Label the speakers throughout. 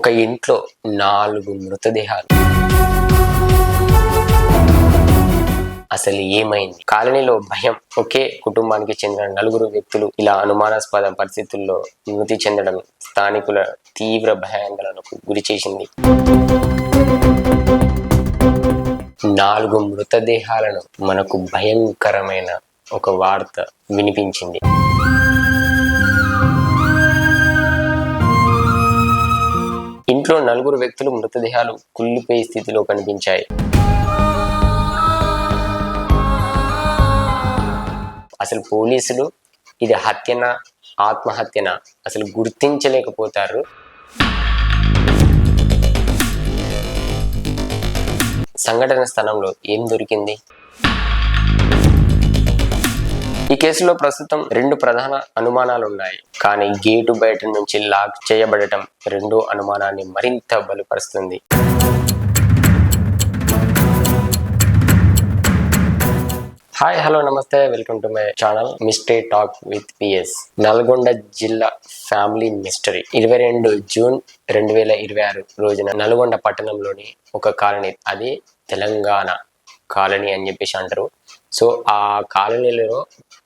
Speaker 1: ఒక ఇంట్లో 4 మృతదేహాలు. అసలు ఏమైంది? కాలనీలో భయం. ఒకే కుటుంబానికి చెందిన 4 వ్యక్తులు ఇలా అనుమానాస్పద పరిస్థితుల్లో మృతి చెందడం స్థానికుల తీవ్ర భయాందోళనకు గురి చేసింది. 4 మృతదేహాలను మనకు భయంకరమైన ఒక వార్త వినిపించింది. ఇంట్లో 4 వ్యక్తులు మృతదేహాలు కుళ్ళిపోయే స్థితిలో కనిపించాయి. అసలు పోలీసులు ఇది హత్యనా ఆత్మహత్యనా అసలు గుర్తించలేకపోతారు. సంఘటన స్థలంలో ఏం దొరికింది? ఈ కేసులో ప్రస్తుతం 2 ప్రధాన అనుమానాలు ఉన్నాయి. కానీ గేటు బయట నుంచి లాక్ చేయబడటం రెండో అనుమానాన్ని మరింత బలపరుస్తుంది. హాయ్, హలో, నమస్తే, welcome to my channel mystery talk with PS. Nalgonda జిల్లా ఫ్యామిలీ మిస్టరీ. 22 జూన్ 2026 రోజున నల్గొండ పట్టణంలోని ఒక కాలనీ, అదే తెలంగాణ కాలనీ అని చెప్పేసి అంటారు. సో ఆ కాలనీలో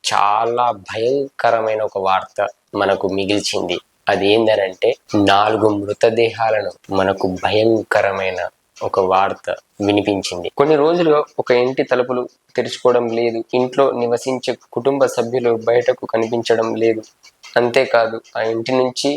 Speaker 1: చాలా భయంకరమైన ఒక వార్త మనకు మిగిల్చింది. అదేంటంటే 4 మృతదేహాలను మనకు భయంకరమైన ఒక వార్త వినిపించింది. కొన్ని రోజులుగా ఒక ఇంటి తలుపులు తెరుచుకోవడం లేదు. ఇంట్లో నివసించే కుటుంబ సభ్యులు బయటకు కనిపించడం లేదు. అంతేకాదు, ఆ ఇంటి నుంచి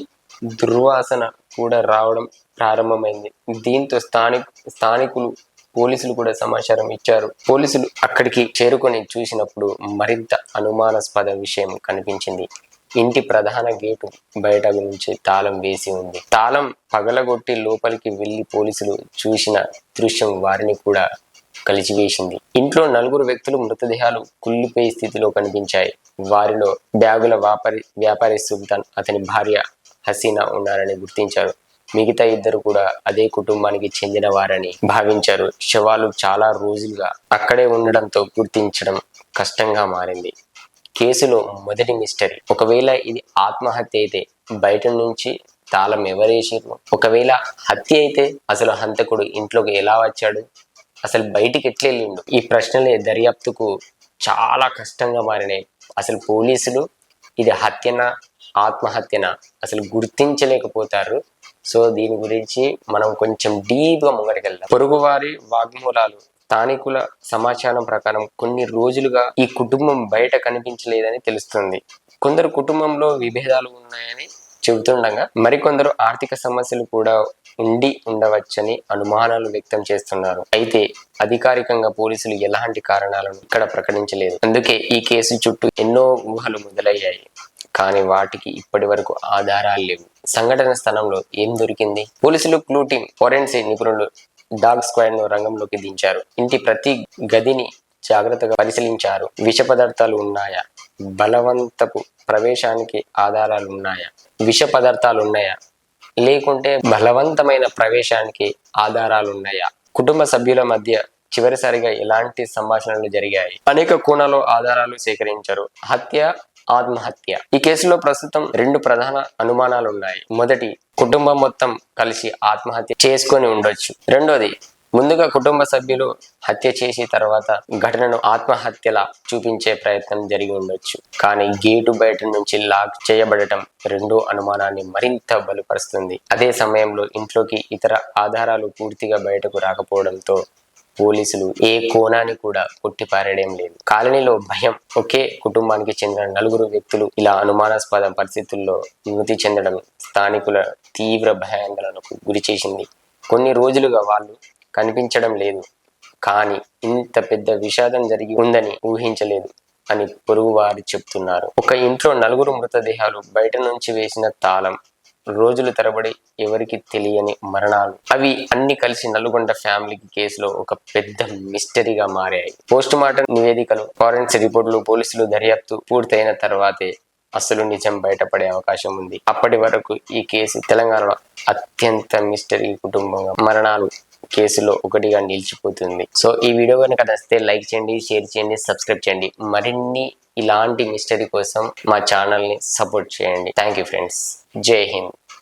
Speaker 1: దుర్వాసన కూడా రావడం ప్రారంభమైంది. దీంతో స్థానికులు పోలీసులు కూడా సమాచారం ఇచ్చారు. పోలీసులు అక్కడికి చేరుకొని చూసినప్పుడు మరింత అనుమానాస్పద విషయం కనిపించింది. ఇంటి ప్రధాన గేటు బయట నుంచి తాళం వేసి ఉంది. తాళం పగలగొట్టి లోపలికి వెళ్లి పోలీసులు చూసిన దృశ్యం వారిని కూడా కలిచివేసింది. ఇంట్లో 4 వ్యక్తులు మృతదేహాలు కుళ్ళిపోయే స్థితిలో కనిపించాయి. వారిలో బ్యాగుల వ్యాపారి సుల్తాన్, అతని భార్య హసీనా ఉన్నారని గుర్తించారు. మిగతా 2 కూడా అదే కుటుంబానికి చెందిన వారని భావించారు. శవాలు చాలా రోజులుగా అక్కడే ఉండడంతో గుర్తించడం కష్టంగా మారింది. కేసులో మొదటి మిస్టరీ. ఒకవేళ ఇది ఆత్మహత్య అయితే బయట నుంచి తాళం ఎవరేసారు? ఒకవేళ హత్య అయితే అసలు హంతకుడు ఇంట్లోకి ఎలా వచ్చాడు? అసలు బయటికి ఎట్లా వెళ్ళిండు? ఈ ప్రశ్నలే దర్యాప్తుకు చాలా కష్టంగా మారినాయి. అసలు పోలీసులు ఇది హత్యనా ఆత్మహత్యనా అసలు గుర్తించలేకపోతారు. సో దీని గురించి మనం కొంచెం డీప్గా ముంగడికెళ్దాం. పొరుగువారి వాగ్మూలాలు, స్థానికుల సమాచారం ప్రకారం కొన్ని రోజులుగా ఈ కుటుంబం బయట కనిపించలేదని తెలుస్తుంది. కొందరు కుటుంబంలో విభేదాలు ఉన్నాయని చెబుతుండగా మరికొందరు ఆర్థిక సమస్యలు కూడా ఉండవచ్చని అనుమానాలు వ్యక్తం చేస్తున్నారు. అయితే అధికారికంగా పోలీసులు ఎలాంటి కారణాలను ఇక్కడ ప్రకటించలేదు. అందుకే ఈ కేసు చుట్టూ ఎన్నో ఊహలు మొదలయ్యాయి. కానీ వాటికి ఇప్పటి వరకు ఆధారాలు లేవు. సంఘటన స్థలంలో ఏం దొరికింది? పోలీసులు, క్లూ టీం, ఫోరెన్సిక్ నిపుణులు డాగ్ స్క్వాడ్ ను రంగంలోకి దించారు. ఇంటి ప్రతి గదిని జాగ్రత్తగా పరిశీలించారు. విష పదార్థాలు ఉన్నాయా? బలవంతపు ప్రవేశానికి ఆధారాలు ఉన్నాయా? విష పదార్థాలు ఉన్నాయా? లేకుంటే బలవంతమైన ప్రవేశానికి ఆధారాలు ఉన్నాయా? కుటుంబ సభ్యుల మధ్య చివరిసారిగా ఎలాంటి సంభాషణలు జరిగాయి? అనేక కోణాల్లో ఆధారాలు సేకరించారు. హత్య, ఆత్మహత్య. ఈ కేసులో ప్రస్తుతం 2 ప్రధాన అనుమానాలు ఉన్నాయి. మొదటి, కుటుంబం మొత్తం కలిసి ఆత్మహత్య చేసుకొని ఉండొచ్చు. రెండోది, ముందుగా కుటుంబ సభ్యులు హత్య చేసి తర్వాత ఘటనను ఆత్మహత్యలా చూపించే ప్రయత్నం జరిగి ఉండొచ్చు. కానీ గేటు బయట నుంచి లాక్ చేయబడటం రెండో అనుమానాన్ని మరింత బలపరుస్తుంది. అదే సమయంలో ఇంట్లోకి ఇతర ఆధారాలు పూర్తిగా బయటకు రాకపోవడంతో పోలీసులు ఏ కోణాన్ని కూడా కొట్టిపారేయడం లేదు. కాలనీలో భయం. ఒకే కుటుంబానికి చెందిన 4 వ్యక్తులు ఇలా అనుమానాస్పద పరిస్థితుల్లో మృతి చెందడం స్థానికుల తీవ్ర భయాందోళనకు గురి చేసింది. కొన్ని రోజులుగా వాళ్ళు కనిపించడం లేదు. కానీ ఇంత పెద్ద విషాదం జరిగి ఉందని ఊహించలేదు అని పొరుగు వారు చెప్తున్నారు. ఒక ఇంట్లో 4 మృతదేహాలు, బయట నుంచి వేసిన తాళం, రోజుల తరబడి ఎవరికి తెలియని మరణాలు, అవి అన్ని కలిసి నల్గొండ ఫ్యామిలీ కేసులో ఒక పెద్ద మిస్టరీగా మారాయి. పోస్ట్ మార్టం నివేదికలు, ఫోరెన్సిక్ రిపోర్టులు, పోలీసులు దర్యాప్తు పూర్తయిన తర్వాతే అసలు నిజం బయటపడే అవకాశం ఉంది. అప్పటి వరకు ఈ కేసు తెలంగాణలో అత్యంత మిస్టరీ కుటుంబంగా మరణాలు కేసులో ఒకటిగా నిలిచిపోతుంది. సో ఈ వీడియో కనుక నచ్చితే లైక్ చేయండి, షేర్ చేయండి, సబ్స్క్రైబ్ చేయండి. మరిన్ని ఇలాంటి మిస్టరీ కోసం మా ఛానల్ని సపోర్ట్ చేయండి. Thank you friends. జై హింద్.